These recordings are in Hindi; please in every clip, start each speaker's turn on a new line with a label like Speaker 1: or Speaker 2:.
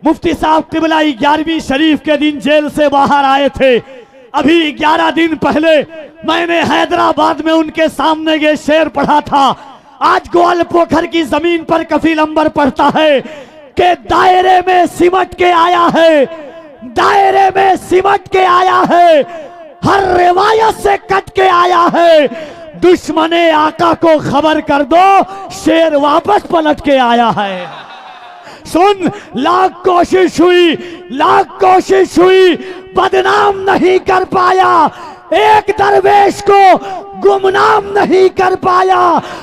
Speaker 1: मुफ्ती साहब किबला 11वीं शरीफ के दिन जेल से बाहर आए थे। अभी 11 दिन पहले मैंने हैदराबाद में उनके सामने ये शेर पढ़ा था। आज ग्वाल पोखर की जमीन पर कफील अंबर पढ़ता है कि दायरे में सिमट के आया है, दायरे में सिमट के आया है, हर रिवायत से कट के आया है। दुश्मने आका को खबर कर दो, शेर वापस पलट के आया है। सुन, लाख कोशिश हुई, बदनाम नहीं कर पाया, एक दरवेश को गुमनाम नहीं कर पाया।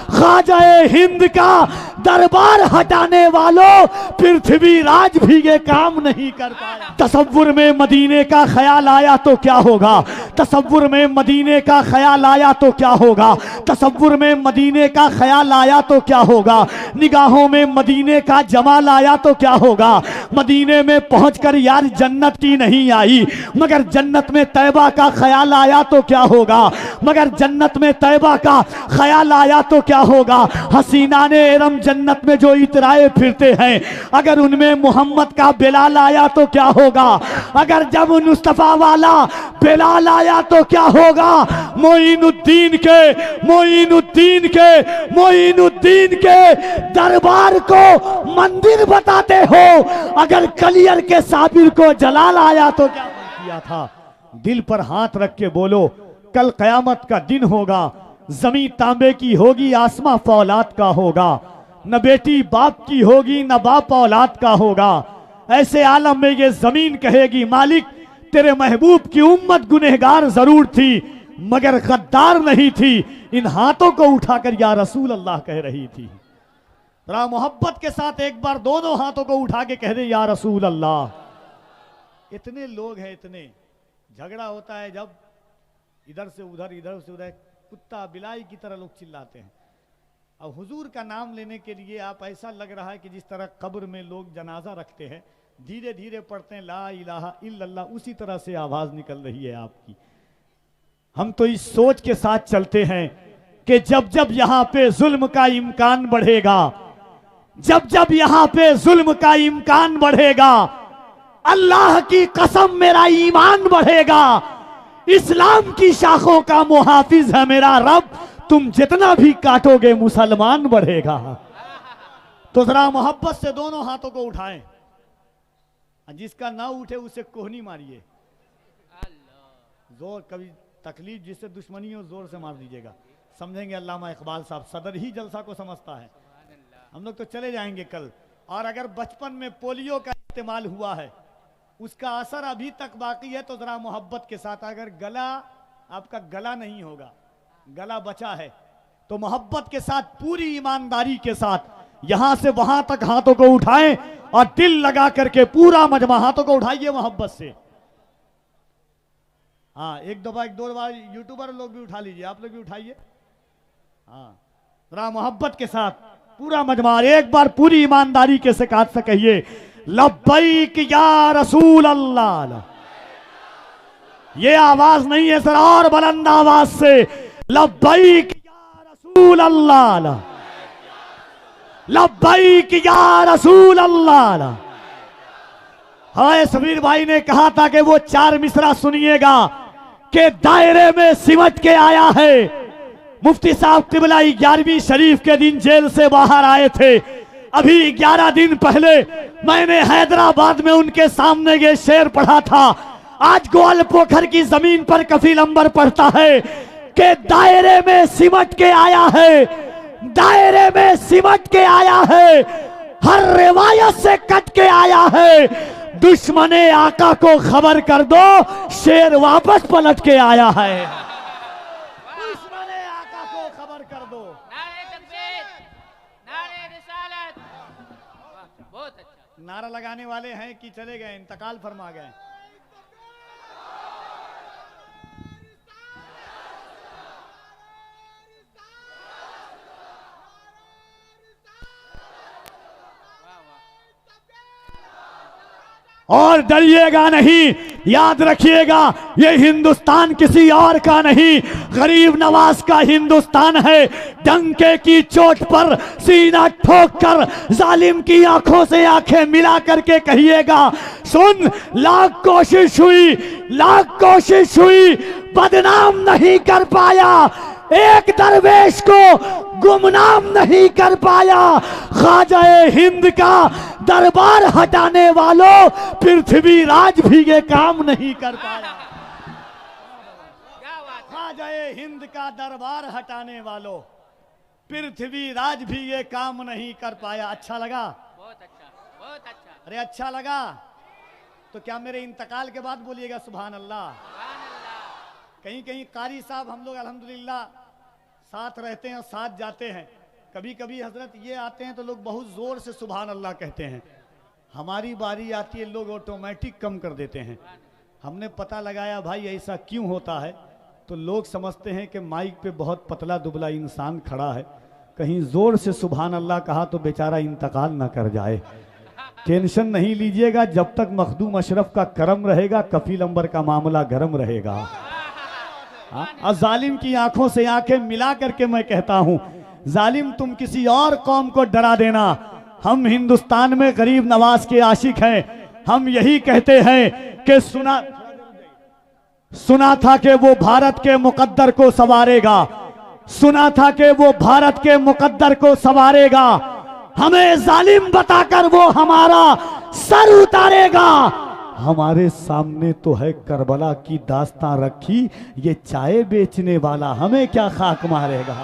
Speaker 1: ख्वाजाए हिंद का दरबार हटाने वालों, पृथ्वी राज भी ये काम नहीं कर पाया। तसव्वुर में मदीने का ख्याल आया तो क्या होगा, तसव्वुर में मदीने का ख्याल आया तो क्या होगा, तसव्वुर में मदीने का ख्याल आया तो क्या होगा, निगाहों में मदीने का जमाल आया तो क्या होगा। मदीने में पहुंचकर यार जन्नत की नहीं आई, मगर जन्नत में तैबा का ख्याल आया तो क्या होगा, मगर जन्नत में तैबा का ख्याल आया तो क्या होगा। हसीना ने एरम जन्नत में जो इतराए फिरते हैं, अगर उनमें मोहम्मद का बिलाल आया तो क्या होगा, अगर जब मुस्तफा वाला बिलाल आया तो क्या होगा। मोइनुद्दीन के दरबार को मंदिर बताते हो, अगर कलियर के साबिर को जलाल आया तो क्या किया था। दिल पर हाथ रख के बोलो, कल कयामत का दिन होगा, जमीन तांबे की होगी, आसमां फौलाद का होगा, न बेटी बाप की होगी, न बाप औलाद का होगा। ऐसे आलम में ये जमीन कहेगी, मालिक तेरे महबूब की उम्मत गुनहगार जरूर थी मगर गद्दार नहीं थी। इन हाथों को उठाकर या रसूल अल्लाह कह रही थी। जरा मोहब्बत के साथ एक बार दोनों हाथों को उठा के कह दे, या रसूल अल्लाह। इतने लोग हैं, इतने झगड़ा होता है जब इधर से उधर कुत्ता बिलाई की तरह लोग चिल्लाते हैं। अब हुजूर का नाम लेने के लिए आप ऐसा लग रहा है कि जिस तरह कब्र में लोग जनाजा रखते हैं, धीरे धीरे पढ़ते हैं ला इलाहा इल्लल्लाह, उसी तरह से आवाज निकल रही है आपकी। हम तो इस सोच के साथ चलते हैं कि जब जब यहां पे जुल्म का इम्कान बढ़ेगा, जब जब यहां पे जुल्म का इम्कान बढ़ेगा, अल्लाह की कसम मेरा ईमान बढ़ेगा। इस्लाम की शाखों का मुहाफिज है मेरा रब, तुम जितना भी काटोगे मुसलमान बढ़ेगा। तो जरा मोहब्बत से दोनों हाथों को उठाएं, जिसका ना उठे उसे कोहनी मारिए जोर, कभी तकलीफ जिससे दुश्मनी हो जोर से मार दीजिएगा। समझेंगे अल्लामा इकबाल साहब सदर ही जलसा को समझता है। हम लोग तो चले जाएंगे कल, और अगर बचपन में पोलियो का इस्तेमाल हुआ है उसका असर अभी तक बाकी है, तो जरा मोहब्बत के साथ, अगर गला आपका गला नहीं होगा, गला बचा है, तो मोहब्बत के साथ पूरी ईमानदारी के साथ यहां से वहां तक हाथों को उठाएं और दिल लगा करके पूरा मजमा हाथों को उठाइए मोहब्बत से। हाँ, एक दो बार यूट्यूबर लोग भी उठा लीजिए, आप लोग भी उठाइए। हाँ, जरा मोहब्बत के साथ पूरा मजमा एक बार पूरी ईमानदारी के साथ से कहिए, लब्बैक या रसूल अल्लाह। ये आवाज नहीं है सर, और बुलंद आवाज से लब्बैक या रसूल अल्लाह, लब्बैक या रसूल अल्लाह। हाय समीर भाई ने कहा था कि वो 4 मिसरा सुनिएगा कि दायरे में सिमट के आया है। मुफ्ती साहब किबला 11वीं शरीफ के दिन जेल से बाहर आए थे। अभी 11 दिन पहले मैंने हैदराबाद में उनके सामने ये शेर पढ़ा था। आज ग्वाल पोखर की जमीन पर कफील अंबर पढ़ता है कि दायरे में सिमट के आया है, दायरे में सिमट के आया है, हर रिवायत से कट के आया है। दुश्मने आका को खबर कर दो, शेर वापस पलट के आया है। दुश्मने आका को खबर कर दो।
Speaker 2: नारे तकबीर, नारे रिसालत। बहुत अच्छा।
Speaker 1: नारा लगाने वाले हैं कि चले गए, इंतकाल फरमा गए। और डरिएगा नहीं, याद रखिएगा, ये हिंदुस्तान किसी और का नहीं, गरीब नवाज का हिंदुस्तान है। डंके की चोट पर सीना ठोक कर जालिम की आंखों से आंखें मिला करके कहिएगा, सुन, लाख कोशिश हुई, बदनाम नहीं कर पाया, एक दरवेश को गुमनाम नहीं कर पाया। ख्वाजाए हिंद का दरबार हटाने वालों, पृथ्वी राज भी ये काम नहीं कर पाया।
Speaker 2: क्या बात है।
Speaker 1: ख्वाजाए हिंद का दरबार हटाने वालों, पृथ्वी राज भी ये काम नहीं कर पाया। अच्छा लगा?
Speaker 2: बहुत अच्छा, बहुत अच्छा।
Speaker 1: अरे अच्छा लगा तो क्या मेरे इंतकाल के बाद बोलिएगा सुभान अल्लाह।
Speaker 2: सुभान अल्लाह।
Speaker 1: कहीं कहीं कारी साहब हम लोग अल्हम्दुलिल्लाह साथ रहते हैं और साथ जाते हैं। कभी कभी हजरत ये आते हैं तो लोग बहुत जोर से सुभान अल्लाह कहते हैं, हमारी बारी आती है लोग ऑटोमेटिक कम कर देते हैं। हमने पता लगाया भाई ऐसा क्यों होता है, तो लोग समझते हैं कि माइक पे बहुत पतला दुबला इंसान खड़ा है, कहीं जोर से सुभान अल्लाह कहा तो बेचारा इंतकाल ना कर जाए। टेंशन नहीं लीजिएगा, जब तक मखदूम अशरफ का करम रहेगा, कफील अंबर का मामला गरम रहेगा। और जालिम की आंखों से आंखें मिला करके मैं कहता हूं, जालिम तुम किसी और कौम को डरा देना, हम हिंदुस्तान में गरीब नवाज के आशिक हैं। हम यही कहते हैं कि सुना था कि वो भारत के मुकद्दर को संवारेगा, सुना था कि वो भारत के मुकद्दर को संवारेगा, हमें जालिम बताकर वो हमारा सर उतारेगा। हमारे सामने तो है करबला की दास्तां रखी, ये चाय बेचने वाला हमें क्या खाक मारेगा।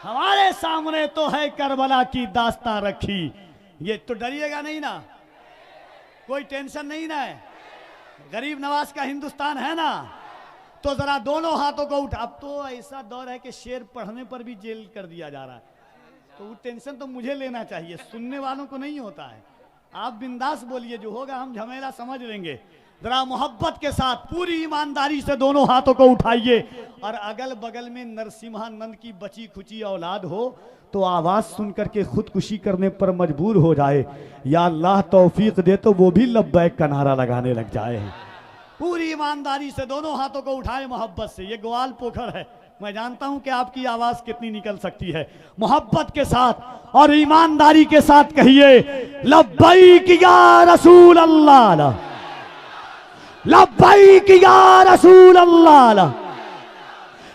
Speaker 1: हमारे सामने तो है करबला की दास्तां रखी, ये तो डरिएगा नहीं ना, कोई टेंशन नहीं ना है। गरीब नवाज का हिंदुस्तान है ना, तो जरा दोनों हाथों को उठा। अब तो ऐसा दौर है कि शेर पढ़ने पर भी जेल कर दिया जा रहा है, तो वो टेंशन तो मुझे लेना चाहिए, सुनने वालों को नहीं होता है। आप बिंदास बोलिए, जो होगा हम झमेला समझ लेंगे। जरा मोहब्बत के साथ पूरी ईमानदारी से दोनों हाथों को उठाइए, और अगल बगल में नरसिम्हानंद की बची खुची औलाद हो तो आवाज सुन करके खुदकुशी करने पर मजबूर हो जाए, या अल्लाह तौफीक दे तो वो भी लब्बैक का नारा लगाने लग जाए। पूरी ईमानदारी से दोनों हाथों को उठाए मोहब्बत से। ये ग्वाल पोखर है, मैं जानता हूं कि आपकी आवाज कितनी निकल सकती है। मोहब्बत के साथ और ईमानदारी के साथ कहिए, लब्बैक या रसूल अल्लाह, लब्बैक या रसूल अल्लाह,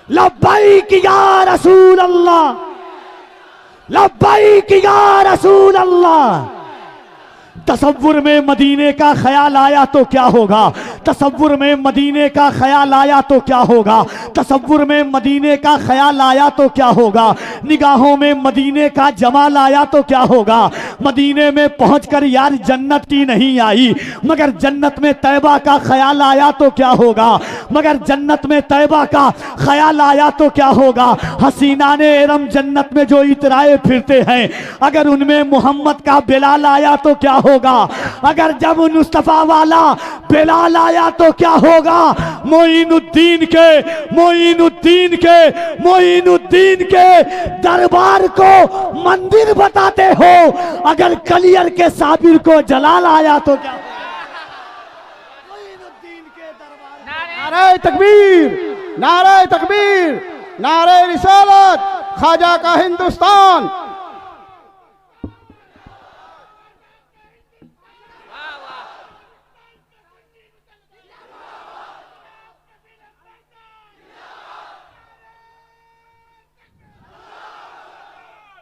Speaker 1: लब्बैक या रसूल अल्लाह, लब्बैक या रसूल अल्लाह। तसव्वुर में मदीने का ख्याल आया तो क्या होगा, तसव्वुर में मदीने का ख्याल आया तो क्या होगा, तसव्वुर में मदीने का ख्याल आया तो क्या होगा, निगाहों में मदीने का जमाल आया तो क्या होगा। मदीने में पहुंचकर यार जन्नत की नहीं आई, मगर जन्नत में तैबा का ख्याल आया तो क्या होगा, मगर जन्नत में तैबा का ख्याल आया तो क्या होगा। हसीना ने एरम जन्नत में जो इतराए फिरते हैं, अगर उनमें मोहम्मद का बिलाल आया तो क्या होगा, अगर जब मुस्तफा वाला बिलाल आया तो क्या होगा। मोइनुद्दीन के दरबार को मंदिर बताते हो, अगर कलियर के साबिर को जलाल आया तो क्या होगा। मोइनुद्दीन के दरबार।
Speaker 3: नारे तकबीर, नारे तकबीर, नारे रिसालत, ख्वाजा का हिंदुस्तान।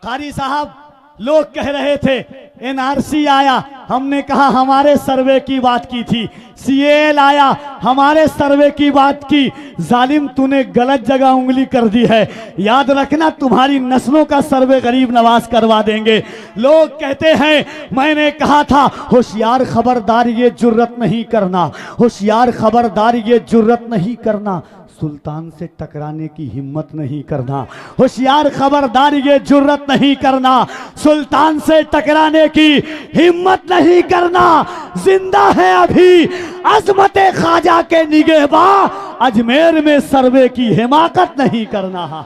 Speaker 1: कारी साहब लोग कह रहे थे एनआरसी आया, हमने कहा हमारे सर्वे की बात की थी, सीएल आया हमारे सर्वे की बात की। जालिम तूने गलत जगह उंगली कर दी है, याद रखना तुम्हारी नस्लों का सर्वे गरीब नवाज करवा देंगे। लोग कहते हैं मैंने कहा था होशियार खबरदार ये जुर्रत नहीं करना, होशियार खबरदार ये जुर्रत नहीं करना, सुल्तान से टकराने की हिम्मत नहीं करना, होशियार खबरदार ये जुर्रत नहीं करना, सुल्तान से टकराने की हिम्मत नहीं करना। जिंदा है अभी अजमते ख्वाजा के निगहबां, अजमेर में सर्वे की हिमाकत नहीं करना।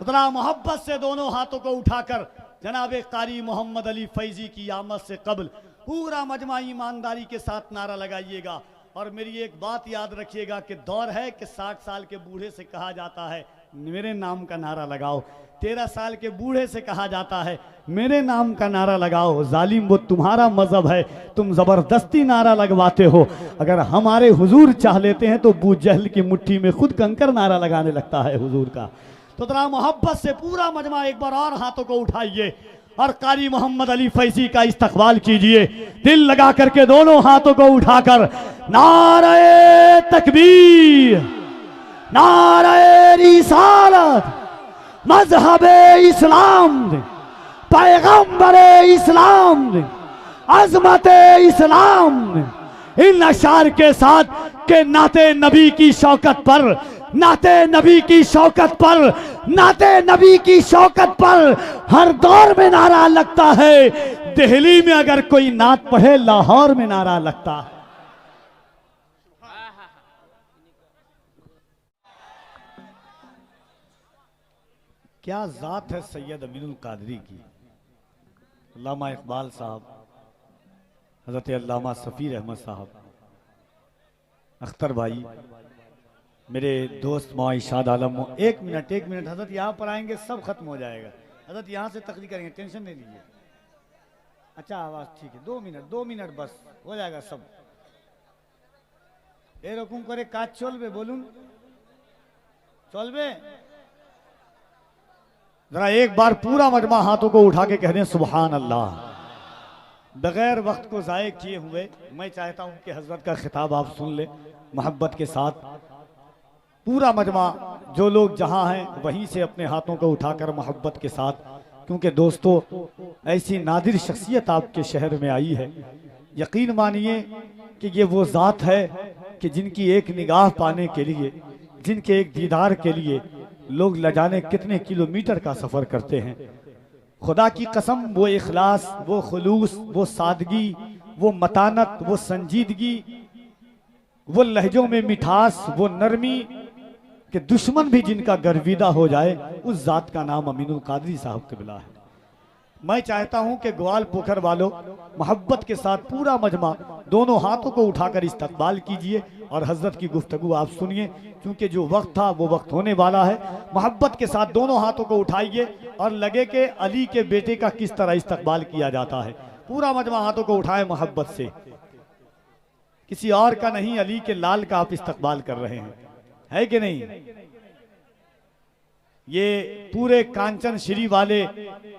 Speaker 1: उतना मोहब्बत से दोनों हाथों को उठाकर जनाब कारी मोहम्मद अली फैजी की आमद से कबल पूरा मजमा ईमानदारी के साथ नारा लगाइएगा, और मेरी एक बात याद रखिएगा कि दौर है कि 60 साल के बूढ़े से कहा जाता है मेरे नाम का नारा लगाओ, 13 साल के बूढ़े से कहा जाता है मेरे नाम का नारा लगाओ। जालिम वो तुम्हारा मजहब है, तुम जबरदस्ती नारा लगवाते हो। अगर हमारे हुजूर चाह लेते हैं तो अबू जहल की मुट्ठी में खुद कंकर नारा लगाने लगता है हुजूर का। तो जरा मोहब्बत से पूरा मजमा एक बार और हाथों को उठाइए और कारी मोहम्मद अली फैजी का इस्तकबाल कीजिए, दिल लगा करके दोनों हाथों को उठाकर नारे तकबीर, नारे रिसालत, मजहबे इस्लाम, पैगंबरे इस्लाम, अजमते इस्लाम। इन अशार के साथ के नाते नबी की शौकत पर, नाते नबी की शौकत पर, नाते नबी की शौकत पर हर दौर में नारा लगता है। दिल्ली में अगर कोई नात पढ़े, लाहौर में नारा लगता है। क्या जात है सैयद अमीनुल कादरी की। अल्लामा इकबाल साहब, हजरत अल्लामा सफ़ीर अहमद साहब, अख्तर भाई, मेरे दोस्त मौई शाद आलम। एक मिनट हजरत यहाँ पर आएंगे सब खत्म हो जाएगा। हजरत यहाँ से तकरीर करेंगे, टेंशन नहीं लीजिए। अच्छा आवाज़ ठीक है, 2 मिनट बस हो जाएगा सब। এরকম করে কাজ চলবে বলুন, চলবে? जरा एक बार पूरा मजमा हाथों को उठा के कह दें सुभान अल्लाह। बगैर वक्त को ज़ाय किए हुए मैं चाहता हूं कि हजरत का खिताब आप सुन ले मोहब्बत के साथ। पूरा मजमा जो लोग जहां हैं वहीं से अपने हाथों को उठाकर मोहब्बत के साथ, क्योंकि दोस्तों ऐसी नादिर शख्सियत आपके शहर में आई है। यकीन मानिए कि ये वो ज़ात है कि जिनकी एक निगाह पाने के लिए, जिनके एक दीदार के लिए लोग न जाने कितने किलोमीटर का सफ़र करते हैं। खुदा की कसम, वो इखलास, वो खुलूस, वो सादगी, वो मतानत, वो संजीदगी, वो लहजों में मिठास, वो नरमी कि दुश्मन भी जिनका गर्विदा हो जाए, उस जात का नाम अमीनुल कादरी साहब क़िबला है। मैं चाहता हूं कि ग्वाल पोखर वालों मोहब्बत के साथ पूरा मजमा दोनों हाथों को उठाकर इस्तकबाल कीजिए और हजरत की गुफ्तगू आप सुनिए, क्योंकि जो वक्त था वो वक्त होने वाला है। मोहब्बत के साथ दोनों हाथों को उठाइए और लगे कि अली के बेटे का किस तरह इस्तकबाल किया जाता है। पूरा मजमा हाथों को उठाए मोहब्बत से, किसी और का नहीं, अली के लाल का आप इस्तकबाल कर रहे हैं, है कि नहीं? ये पूरे कांचन श्री वाले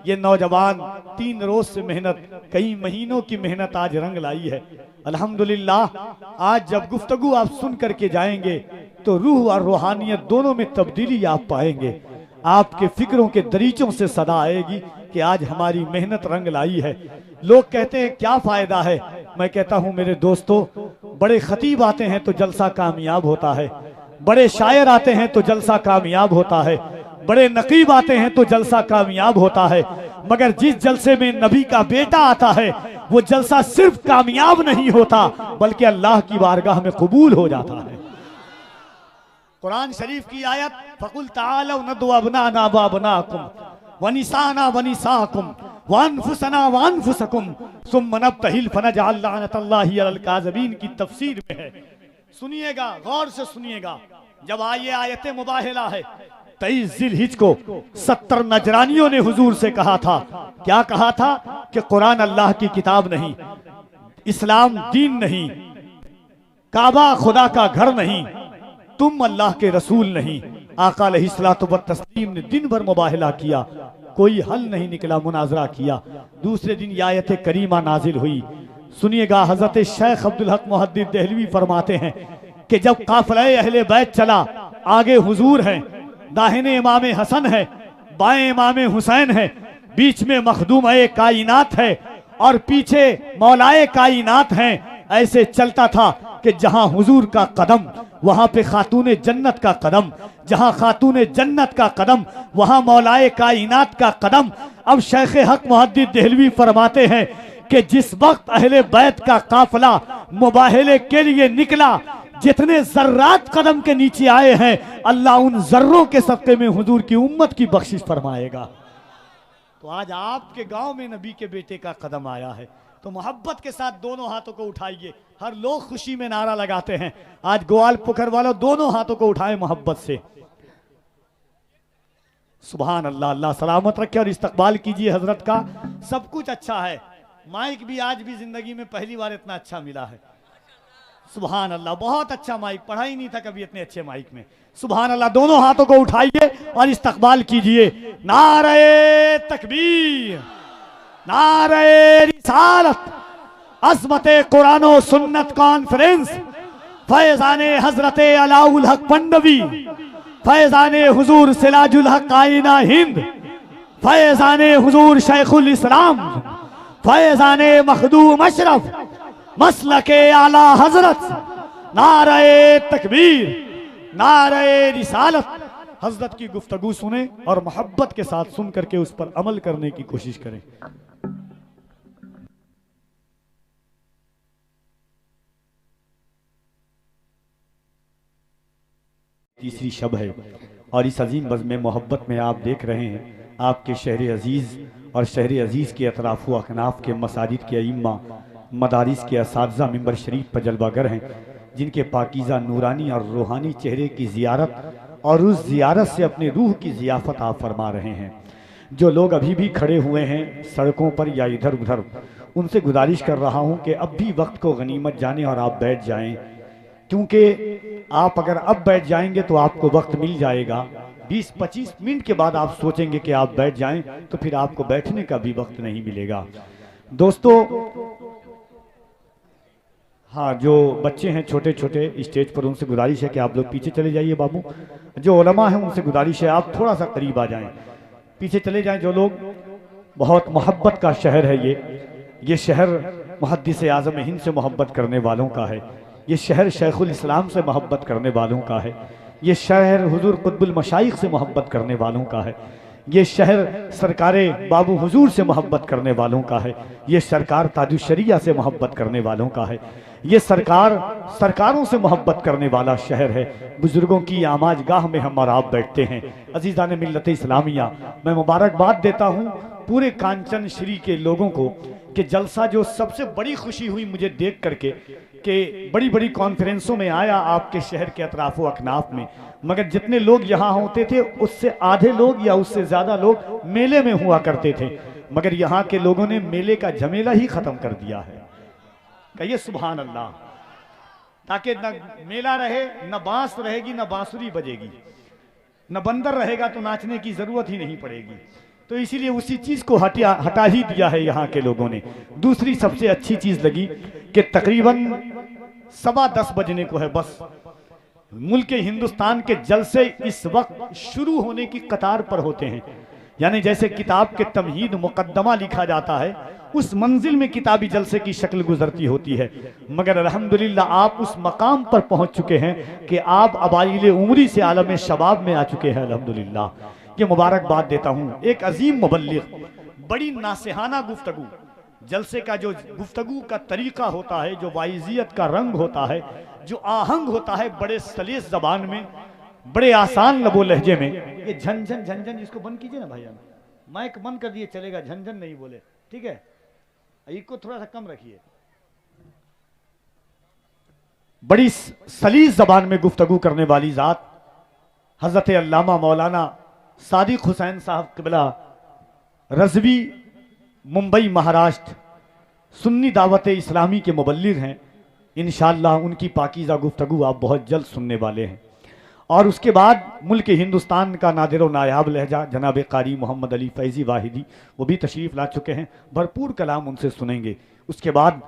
Speaker 1: ये नौजवान 3 रोज से मेहनत, कई महीनों की मेहनत आज रंग लाई है। अल्हम्दुलिल्लाह आज जब गुफ्तगू आप सुन करके जाएंगे तो रूह और रूहानियत दोनों में तब्दीली आप पाएंगे। आपके फिक्रों के दरीचों से सदा आएगी कि आज हमारी मेहनत रंग लाई है। लोग कहते हैं क्या फायदा है, मैं कहता हूं मेरे दोस्तों, बड़े खतीब आते हैं तो जलसा कामयाब होता है, बड़े शायर आते हैं तो जलसा कामयाब होता है, बड़े नकीब आते हैं तो जलसा कामयाब होता है, मगर जिस जलसे में नबी का बेटा आता है वो जलसा सिर्फ कामयाब नहीं होता बल्कि अल्लाह की बारगाह में कबूल हो जाता है। कुरान शरीफ की आयत, फकुल तालौ नदु अबनाना व अबनाकुम व निसाना व निसाकुम व अनफुसना व अनफुसकुम सुम्मा नब्तहिल फनजअल लअनतल्लाहि अलल काज़िबीन की तफसीर में है। सुनिएगा, गौर से सुनिएगा। जब आये आयत मुबाहिला है, 23 जिलहिज को 70 नजरानियों ने हुजूर से कहा था, क्या कहा था? कि कुरान अल्लाह की किताब नहीं, इस्लाम दीन नहीं, काबा खुदा का घर नहीं, तुम अल्लाह के रसूल नहीं। आका अलैहिस्सलातु व तस्लीम ने दिन भर मुबाहिला किया, कोई हल नहीं निकला, मुनाजरा किया। दूसरे दिन आयत करीमा नाजिल हुई। सुनिएगा, हजरत शेख अब्दुल हक मुहद्दिस देहलवी फरमाते हैं कि जब काफिला अहले बैत चला, आगे हुजूर हैं, दाहिने इमाम हसन है, बाएं इमाम हुसैन है, बीच में मखदूम कायनात है और पीछे मौलाए कायनात हैं। ऐसे चलता था कि जहां हुजूर का कदम वहां पे खातून जन्नत का कदम, जहां खातून जन्नत का कदम वहां मौलाए कायनात का कदम। अब शेख हक मुहद्दिस देहलवी फरमाते हैं कि जिस वक्त अहले बैत का काफिला मुबाहले के लिए निकला, जितने जर्रात कदम के नीचे आए हैं, अल्लाह उन जर्रों के सदक़े में हुजूर की उम्मत की बख्शिश फरमाएगा। तो आज आपके गांव में नबी के बेटे का कदम आया है, तो मोहब्बत के साथ दोनों हाथों को उठाइए। हर लोग खुशी में नारा लगाते हैं, आज ग्वाल पुखर वालों दोनों हाथों को उठाए मोहब्बत से। सुभान अल्लाह, अल्लाह सलामत रखे और इस्तकबाल कीजिए हजरत का। सब कुछ अच्छा है, माइक भी आज भी जिंदगी में पहली बार इतना अच्छा मिला है। सुभान अल्लाह, बहुत अच्छा माइक, पढ़ा ही नहीं था कभी इतने अच्छे माइक में। सुभान अल्लाह, दोनों हाथों को उठाइए और इस्तकबाल कीजिए। नारे तकबीर, नारे रिसालत, अज़मते कुरान और सुन्नत कॉन्फ्रेंस, फैजाने हजरते अलाउल हक पंडवी, फैजाने हुजूर सिराजुल हक आईना हिंद, फैजाने हुजूर शेखुल इस्लाम, फैजाने मखदूम अशरफ, मसलके आला हजरत, नारे तकबीर, नारे रिसालत। हजरत की गुफ्तगू सुने और मोहब्बत के साथ सुन करके उस पर अमल करने की कोशिश करें। तीसरी शब है और इस अजीम बज़्म मोहब्बत में आप देख रहे हैं आपके शहर अजीज़ और शहर अजीज़ के अतराफ़ व अकनाफ़ के मसाजिद के अइम्मा, मदारिस के असातिज़ा मिंबर शरीफ पर जलवागर हैं, जिनके पाकीज़ा नूरानी और रूहानी चेहरे की ज़ियारत और उस ज़ियारत से अपने रूह की ज़ियाफ़त आप फरमा रहे हैं। जो लोग अभी भी खड़े हुए हैं सड़कों पर या इधर उधर, उनसे गुजारिश कर रहा हूँ कि अब भी वक्त को गनीमत जाने और आप बैठ जाएं, क्योंकि आप अगर अब बैठ जाएंगे तो आपको वक्त मिल जाएगा। 20-25 मिनट के बाद आप सोचेंगे कि आप बैठ जाएं तो फिर आपको बैठने का भी वक्त नहीं मिलेगा। दोस्तों, हाँ, जो बच्चे हैं छोटे छोटे स्टेज पर, उनसे गुजारिश है कि आप लोग पीछे चले जाइए। बाबू, जो उलमा हैं उनसे गुजारिश है आप थोड़ा सा करीब आ जाएं, पीछे चले जाएं। जो लोग, बहुत मोहब्बत का शहर है ये शहर मुहद्दिस आज़म हिंद से मोहब्बत करने वालों का है, ये शहर शेखुल इस्लाम से मोहब्बत करने वालों का है, ये शहर हुजूर कुतुबुल मशाइख से मोहब्बत करने वालों का है, ये शहर सरकारे बाबू हुजूर से मोहब्बत करने वालों का है, ये सरकार ताजुशरिया से मोहब्बत करने वालों का है, ये सरकारों से मोहब्बत करने वाला शहर है। बुजुर्गों की आमाज गाह में हम और आप बैठते हैं। अजीज़ान मिल्लत इस्लामिया, मैं मुबारकबाद देता हूँ पूरे कांचन श्री के लोगों को कि जलसा जो सबसे बड़ी खुशी हुई मुझे देख करके कि बड़ी बड़ी कॉन्फ्रेंसों में आया आपके शहर के अतराफ़ व अकनाफ में, मगर जितने लोग यहाँ होते थे उससे आधे लोग या उससे ज़्यादा लोग मेले में हुआ करते थे, मगर यहाँ के लोगों ने मेले का झमेला ही ख़त्म कर दिया है। कहिए सुभान अल्लाह। ताकि न मेला रहे, न बांस रहेगी, न बांसुरी बजेगी, न बंदर रहेगा तो नाचने की ज़रूरत ही नहीं पड़ेगी। तो इसीलिए उसी चीज़ को हटा ही दिया है यहाँ के लोगों ने। दूसरी सबसे अच्छी चीज़ लगी कि तकरीबन 10:15 बजने को है, बस मुल्क हिंदुस्तान के जलसे इस वक्त शुरू होने की कतार पर होते हैं। यानी जैसे किताब के तमहीद मुकद्दमा लिखा जाता है, उस मंजिल में किताबी जलसे की शक्ल गुजरती होती है, मगर अल्हम्दुलिल्लाह आप उस मकाम पर पहुंच चुके हैं कि आप अबाइल उम्री से आलम शबाब में आ चुके हैं। अल्हम्दुलिल्लाह, ये मुबारकबाद देता हूँ। एक अजीम मुबल्लिग, बड़ी नासिहाना गुफ्तगू, जलसे का जो गुफ्तगू का तरीका होता है, जो वाइजियत का रंग होता है, जो आहंग होता है, बड़े सलीस जबान में, बड़े आसान लबो लहजे में। ये झंझन झंझन इसको बंद कीजिए ना भैया, माइक बंद कर दिए चलेगा, झंझन नहीं बोले, ठीक है, इसको थोड़ा सा कम रखिए। बड़ी सलीस जबान में गुफ्तगू करने वाली जात हजरत अल्लामा मौलाना सादिक हुसैन साहब क़िबला रज़वी, मुंबई महाराष्ट्र, सुन्नी दावत इस्लामी के मुबल्लिग हैं। इंशाअल्लाह उनकी पाकीज़ा गुफ्तगू आप बहुत जल्द सुनने वाले हैं। और उसके बाद मुल्क हिंदुस्तान का नादिर व नायाब लहजा जनाब कारी मोहम्मद अली फैज़ी वाहिदी, वो भी तशरीफ़ ला चुके हैं, भरपूर कलाम उनसे सुनेंगे। उसके बाद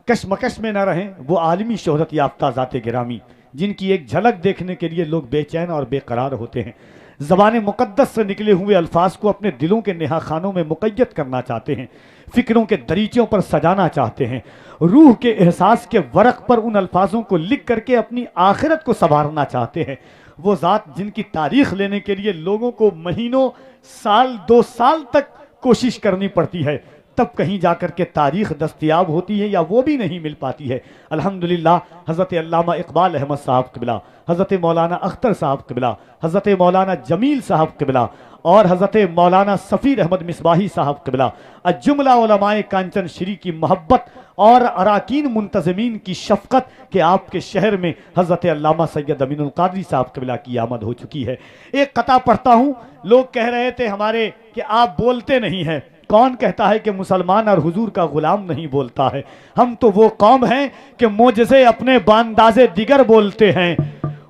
Speaker 1: कशमकश में न रहें, वो आलमी शोहरत याफ्ता ज़ाते गिरामी, जिनकी एक झलक देखने के लिए लोग बेचैन और बेकरार होते हैं, ज़बान मुक़द्दस से निकले हुए अल्फाज को अपने दिलों के नेहा खानों में मुक़य्यद करना चाहते हैं, फ़िक्रों के दरीचों पर सजाना चाहते हैं, रूह के एहसास के वरक़ पर उन अल्फाजों को लिख करके अपनी आखिरत को संवारना चाहते हैं। वो ज़ात जिनकी तारीख़ लेने के लिए लोगों को महीनों, साल, 2 साल तक कोशिश करनी पड़ती है, तब कहीं जाकर के तारीख दस्तयाब होती है, या वो भी नहीं मिल पाती है। अल्हम्दुलिल्लाह हज़रत अल्लामा इकबाल अहमद साहब क़िबला, हज़रत मौलाना अख्तर साहब क़िबला, हज़रत मौलाना जमील साहब क़िबला और हज़रत मौलाना सफ़ीर अहमद मिसबाही साहब क़िबला, अजुमला उलमाए कांचन श्री की मोहब्बत और अराकीन मुंतज़मीन की शफ़क़त के आपके शहर में हज़रत अल्लामा सैयद अमीनुल क़ादरी साहब क़िबला की आमद हो चुकी है। एक कता पढ़ता हूँ, लोग कह रहे थे हमारे कि आप बोलते नहीं हैं। कौन कहता है कि मुसलमान और हुजूर का गुलाम नहीं बोलता है? हम तो वो कौम हैं कि मोजज़े अपने बांदाज़े दिगर बोलते हैं,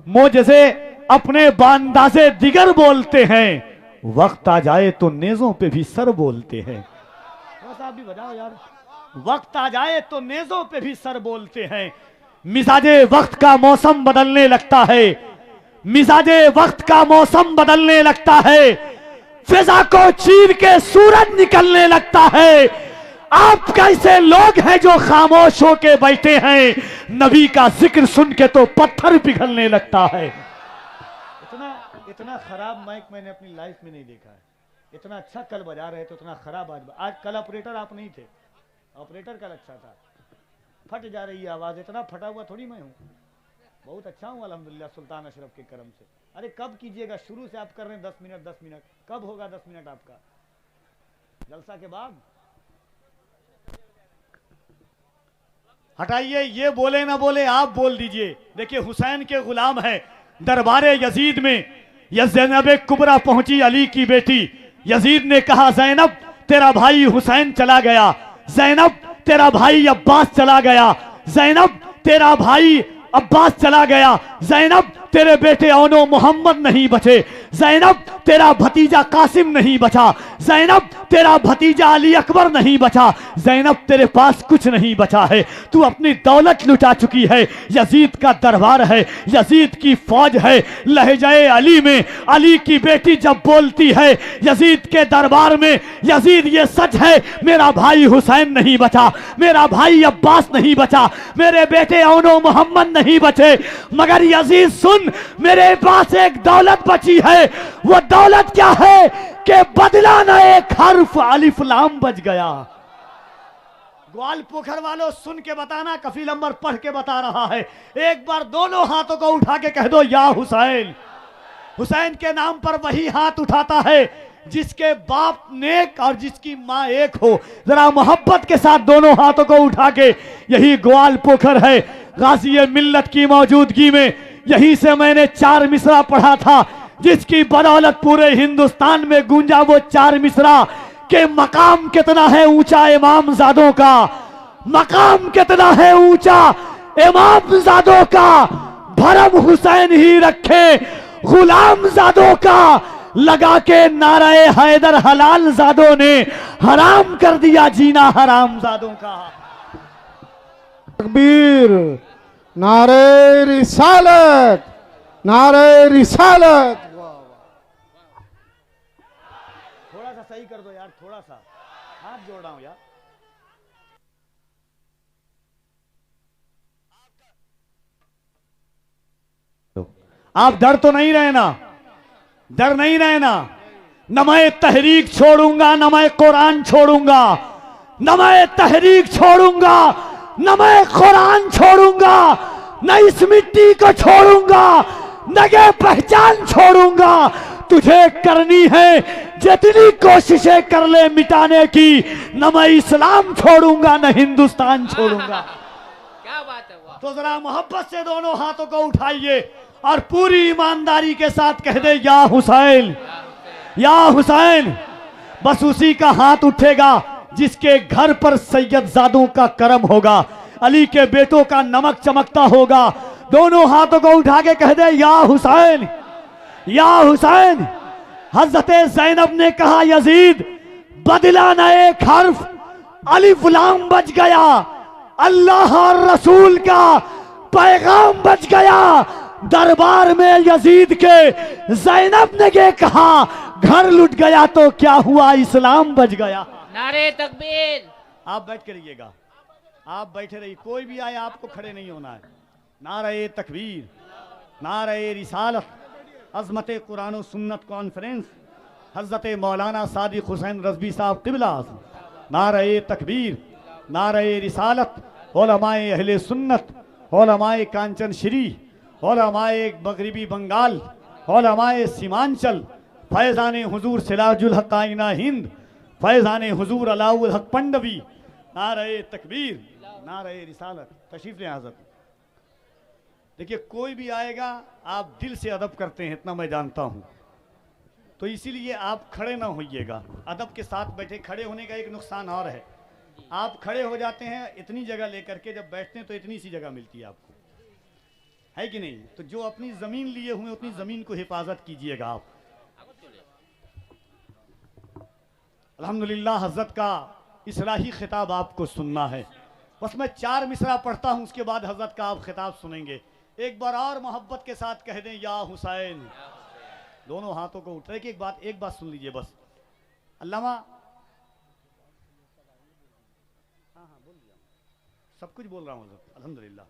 Speaker 1: मोजज़े अपने बांदाज़े दिगर बोलते हैं। वक्त आ जाए तो नेज़ों पे भी सर बोलते हैं। थोड़ा सा आप भी बजाओ यार। वक्त आ जाए तो नेज़ों पे भी सर बोलते हैं। मिजाजे वक्त का मौसम बदलने लगता है, मिजाजे वक्त का मौसम बदलने लगता है, फिजा को चीर के सूरज निकलने लगता है। आप कैसे लोग हैं जो खामोश होके बैठे हैं? नबी का जिक्र सुन के तो पत्थर पिघलने लगता है। इतना खराब माइक मैंने अपनी लाइफ में नहीं देखा है। इतना अच्छा कल बजा रहे थे, उतना खराब आज कल ऑपरेटर आप नहीं थे, ऑपरेटर कल अच्छा था। फट जा रही है आवाज, इतना फटा हुआ थोड़ी मैं हूँ। बहुत अच्छा हूँ अल्हम्दुलिल्लाह सुल्तान अशरफ के करम से। अरे कब कीजिएगा? शुरू से आप कर रहे हैं 10 मिनट 10 मिनट, कब होगा 10 मिनट आपका? जलसा के बाद हटाइए, ये बोले ना बोले आप बोल दीजिए। देखिए हुसैन के गुलाम है। दरबारे यजीद में ज़ैनब कुबरा पहुंची, अली की बेटी। यजीद ने कहा ज़ैनब तेरा भाई हुसैन चला गया, ज़ैनब तेरा भाई अब्बास चला गया, ज़ैनब तेरा भाई अब्बास चला गया, ज़ैनब तेरे बेटे औनो मोहम्मद नहीं बचे, ज़ैनब तेरा भतीजा कासिम नहीं बचा, ज़ैनब तेरा भतीजा अली अकबर नहीं बचा, ज़ैनब तेरे पास कुछ नहीं बचा है। तू अपनी दौलत लुटा चुकी है। यजीद का दरबार है, यजीद की फौज है। लहजाए अली में अली की बेटी जब बोलती है यजीद के दरबार में, यजीद ये सच है मेरा भाई हुसैन नहीं बचा, मेरा भाई अब्बास नहीं बचा, मेरे बेटे औनो मोहम्मद नहीं बचे, मगर यजीद सुन मेरे पास एक दौलत बची है। वो दौलत क्या है कि बदला न एक हर्फ अलिफ लाम बच गया। ग्वाल पोखर वालों सुन के बताना, कफील अंबर पढ़ के बता रहा है। एक बार दोनों हाथों को उठा के कह दो या हुसैन। हुसैन के नाम पर वही हाथ उठाता है जिसके बाप नेक और जिसकी माँ एक हो। जरा मोहब्बत के साथ दोनों हाथों को उठा के, यही ग्वाल पोखर है गाजी मिल्लत की मौजूदगी में। यहीं से मैंने 4 मिसरा पढ़ा था जिसकी बदौलत पूरे हिंदुस्तान में गूंजा वो 4 मिसरा के मकाम कितना है ऊंचा इमाम ज़ादों का, मकाम कितना है ऊंचा इमाम ज़ादों का। भरम हुसैन ही रखे गुलाम ज़ादों का, लगा के नाराए हैदर हलाल ज़ादों ने हराम कर दिया जीना हराम ज़ादों का।
Speaker 3: तकबीर, नारे रिसालत, नारे रिसालत।
Speaker 1: थोड़ा सा सही कर दो यार, थोड़ा सा हाथ जोड़ रहा हूं यार। आप डर तो नहीं रहना, डर नहीं रहना। न मैं तहरीक छोड़ूंगा, न मैं कुरान छोड़ूंगा, न मैं तहरीक छोड़ूंगा, न मैं कुरान छोड़ूंगा, न इस मिट्टी को छोड़ूंगा, न ये पहचान छोड़ूंगा। तुझे करनी है जितनी कोशिशें कर ले मिटाने की, न मैं इस्लाम छोड़ूंगा न हिंदुस्तान छोड़ूंगा।
Speaker 2: क्या बात है वाह।
Speaker 1: तो जरा मोहब्बत से दोनों हाथों को उठाइए और पूरी ईमानदारी के साथ कह दे या हुसैन, या हुसैन। बस उसी का हाथ उठेगा जिसके घर पर सैयदजादों का करम होगा, अली के बेटों का नमक चमकता होगा। दोनों हाथों को उठा के कह दे या हुसैन, या हुसैन। हजरत ज़ैनब ने कहा यजीद बदला न एक हर्फ अलिफ लाम बच गया, अल्लाह और रसूल का पैगाम बच गया। दरबार में यजीद के ज़ैनब ने ये कहा घर लुट गया तो क्या हुआ इस्लाम बच गया।
Speaker 2: नारे तकबीर।
Speaker 1: आप बैठ के रहिएगा, आप बैठे रहिए, कोई भी आए आपको खड़े नहीं होना है। नारे तकबीर, नारे रिसालत, अज़मत कुरान और सुन्नत कॉन्फ्रेंस, हज़रत मौलाना सादिक हुसैन रज़वी साहब क़िबला, नारे तकबीर, नारे रिसालत, उलमाए अहले सुन्नत, उलमाए कांचन श्री, उलमाए मगरिबी बंगाल, उलमाए सीमांचल, फैजान हुजूर सिराजुल हक आइना हिंद, फैजान हुजूर अलाउल हक पंडवी, नारे तकबीर, नारे रिसालत। तशरीफ ले हज़रत। देखिए कोई भी आएगा आप दिल से अदब करते हैं, इतना मैं जानता हूं, तो इसीलिए आप खड़े ना होइएगा, अदब के साथ बैठे। खड़े होने का एक नुकसान और है, आप खड़े हो जाते हैं इतनी जगह लेकर के, जब बैठते हैं तो इतनी सी जगह मिलती है आपको, है कि नहीं? तो जो अपनी जमीन लिए हुए उतनी जमीन को हिफाजत कीजिएगा आप। अल्हम्दुलिल्लाह हजरत का इस्लाही खिताब आपको सुनना है। बस मैं 4 मिसरा पढ़ता हूं, उसके बाद हजरत का आप खिताब सुनेंगे। एक बार और मोहब्बत के साथ कह दें या हुसैन। दोनों हाथों को उठाए कि एक बात सुन लीजिए बस। अल्लामा, हाँ बोल दिया, सब कुछ बोल रहा हूँ हजरत। अल्हम्दुलिल्लाह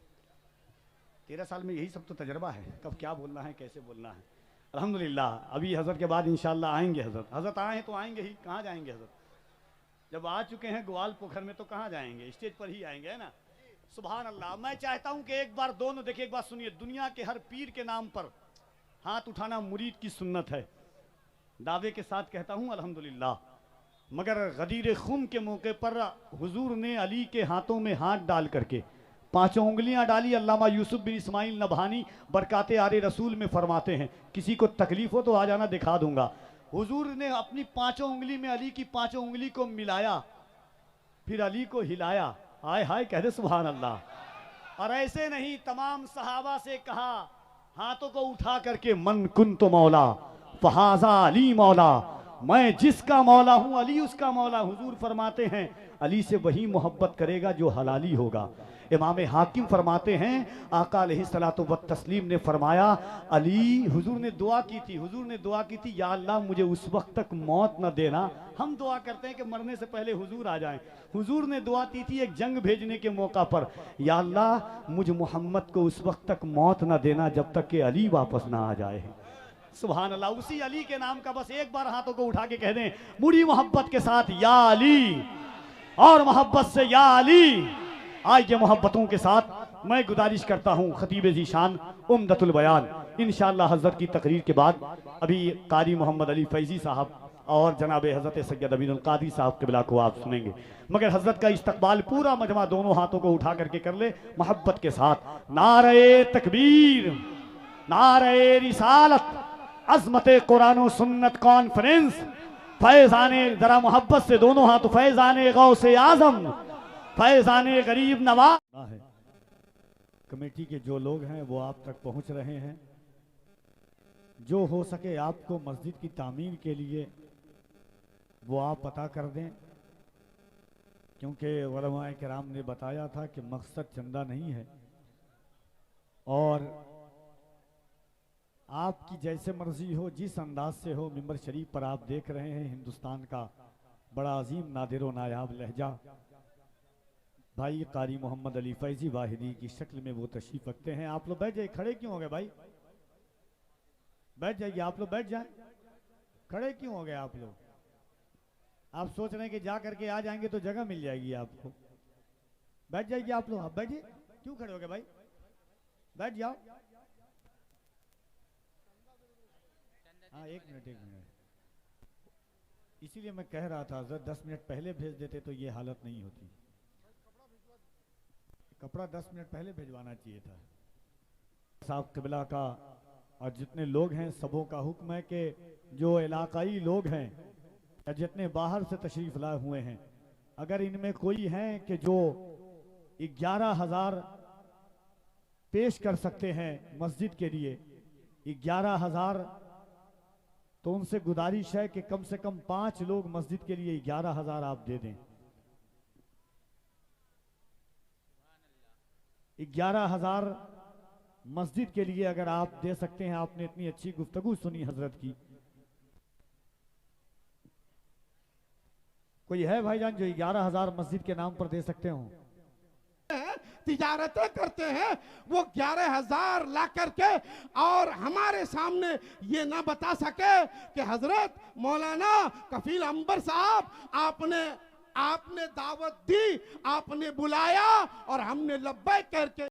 Speaker 1: 13 साल में यही सब तो तजर्बा है, कब क्या बोलना है कैसे बोलना है। अल्हम्दुलिल्लाह अभी हजरत के बाद इंशाअल्लाह आएंगे हजरत। हजरत आए हैं तो आएंगे ही, कहाँ जाएंगे हजरत? जब आ चुके हैं ग्वाल पोखर में तो कहाँ जाएंगे, स्टेज पर ही आएंगे, है ना? सुभान अल्लाह। मैं चाहता हूं कि एक बार दोनों देखिए, एक बात सुनिए। दुनिया के हर पीर के नाम पर हाथ उठाना मुरीद की सुन्नत है, दावे के साथ कहता हूं अल्हम्दुलिल्लाह। मगर गदीर खुम के मौके पर हुजूर ने अली के हाथों में हाथ डाल करके 5 उंगलियां डाली। अल्लामा यूसुफ बिन इस्माइल नबहानी बरकाते आरे रसूल में फरमाते हैं, किसी को तकलीफ हो तो आ जाना, दिखा दूंगा। हुजूर ने अपनी 5 उंगली में अली की 5 उंगली को मिलाया, फिर अली को हिलाया। हाय हाय कह दे सुभान अल्लाह। और ऐसे नहीं, तमाम सहाबा से कहा, हाथों को उठा करके, मन कुन तो मौला फहाजा अली मौला, मैं जिसका मौला हूं अली उसका मौला। हुजूर फरमाते हैं अली से वही मोहब्बत करेगा जो हलाली होगा। इमाम हाकिम फरमाते हैं, आका अलैहिस्सलातु व तस्लीम ने फरमाया, अली, हुजूर ने दुआ की थी, हुजूर ने दुआ की थी, या अल्लाह मुझे उस वक्त तक मौत न देना। हम दुआ करते हैं कि मरने से पहले हुजूर आ जाएं। हुजूर ने दुआ की थी एक जंग भेजने के मौका पर, या अल्लाह मुझ मोहम्मद को उस वक्त तक मौत न देना जब तक कि अली वापस ना आ जाए। सुभान अल्लाह। उसी अली के नाम का बस एक बार हाथों को उठा के कह दें मुड़ी मोहब्बत के साथ, या अली, और मोहब्बत से या अली। आज ये मोहब्बतों के साथ मैं गुजारिश करता हूँ खतीब ज़ीशान उम्दतुल बयान, इंशाअल्लाह हजरत की तकरीर के बाद अभी कारी मोहम्मद अली फैजी साहब और जनाब हजरत सैयद अमीनुल कादरी साहब के बिला को आप सुनेंगे। मगर हजरत का इस्तकबाल पूरा मजमा दोनों हाथों को उठा करके कर ले मोहब्बत के साथ। नारे तकबीर, नारे रिसालत, अजमत कुरान सुन्नत कॉन्फ्रेंस, फैजाने, जरा मोहब्बत से दोनों हाथ, फैजाने गौसे आजम, फैजाने गरीब नवाज है। कमेटी के जो लोग हैं वो आप तक पहुंच रहे हैं। जो हो सके आपको मस्जिद की तामीर के लिए वो आप पता कर दें, क्योंकि उलमाए किराम ने बताया था कि मकसद चंदा नहीं है, और आपकी जैसे मर्जी हो, जिस अंदाज से हो। मिंबर शरीफ पर आप देख रहे हैं हिंदुस्तान का बड़ा अजीम नादिर व नायाब लहजा भाई कारी मोहम्मद अली फैजी वाहिदी की शक्ल में वो तशरीफ रखते हैं। आप लोग बैठ जाइए, खड़े क्यों हो गए भाई? बैठ जाइए, आप लोग बैठ जाएं, खड़े क्यों हो गए आप लोग? आप सोच रहे हैं कि जा करके आ जाएंगे तो जगह मिल जाएगी आपको। बैठ जाइए आप लोग, आप बैठिए, क्यों खड़े हो गए भाई? बैठ जाओ। हाँ एक मिनट। इसीलिए मैं कह रहा था सर 10 मिनट पहले भेज देते तो ये हालत नहीं होती। कपड़ा 10 मिनट पहले भिजवाना चाहिए था। साहब किबला का और जितने लोग हैं सबों का हुक्म है कि जो इलाकाई लोग हैं या जितने बाहर से तशरीफ लाए हुए हैं, अगर इनमें कोई हैं कि जो 11,000 पेश कर सकते हैं मस्जिद के लिए, 11,000, तो उनसे गुजारिश है कि कम से कम 5 लोग मस्जिद के लिए 11,000 आप दे दें। 11,000 मस्जिद के लिए अगर आप दे सकते हैं। आपने इतनी अच्छी गुफ्तगू सुनी हजरत की। कोई है भाईजान जो 11,000 मस्जिद के नाम पर दे सकते हो?
Speaker 3: तिजारतें करते हैं वो 11,000 ला करके और हमारे सामने ये ना बता सके कि हजरत मौलाना कफील अंबर साहब आपने आपने दावत दी, आपने बुलाया और हमने लब्बैक करके